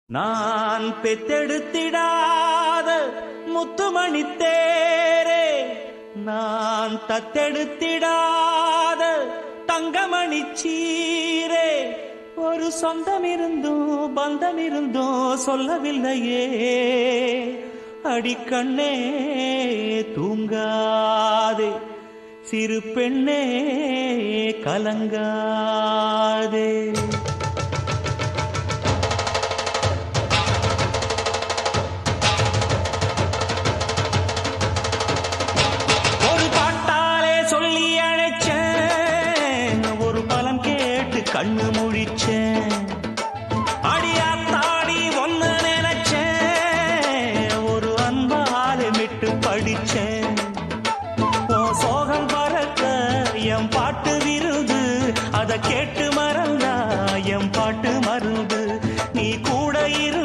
நான் பெத்தெடுத்திடாத முத்துமணி தேரே, நான் தத்தெடுத்திடாத தங்கமணி சீரே, ஒரு சொந்தம் இருந்தும் பந்தம் இருந்தும் சொல்லவில்லையே. அடிக்கண்ணே தூங்காதே, சிறு பெண்ணே கலங்காதே. கண்ணு முழிச்சேன், அடியாத்தாடி ஒன்ன நினைச்சேன், ஒரு அன்பாலே விட்டு படிச்சேன். ஓ சோகம் பறக்க என் பாட்டு விருது, அத கேட்டு மறந்தா என் பாட்டு மருந்து. நீ கூட இரு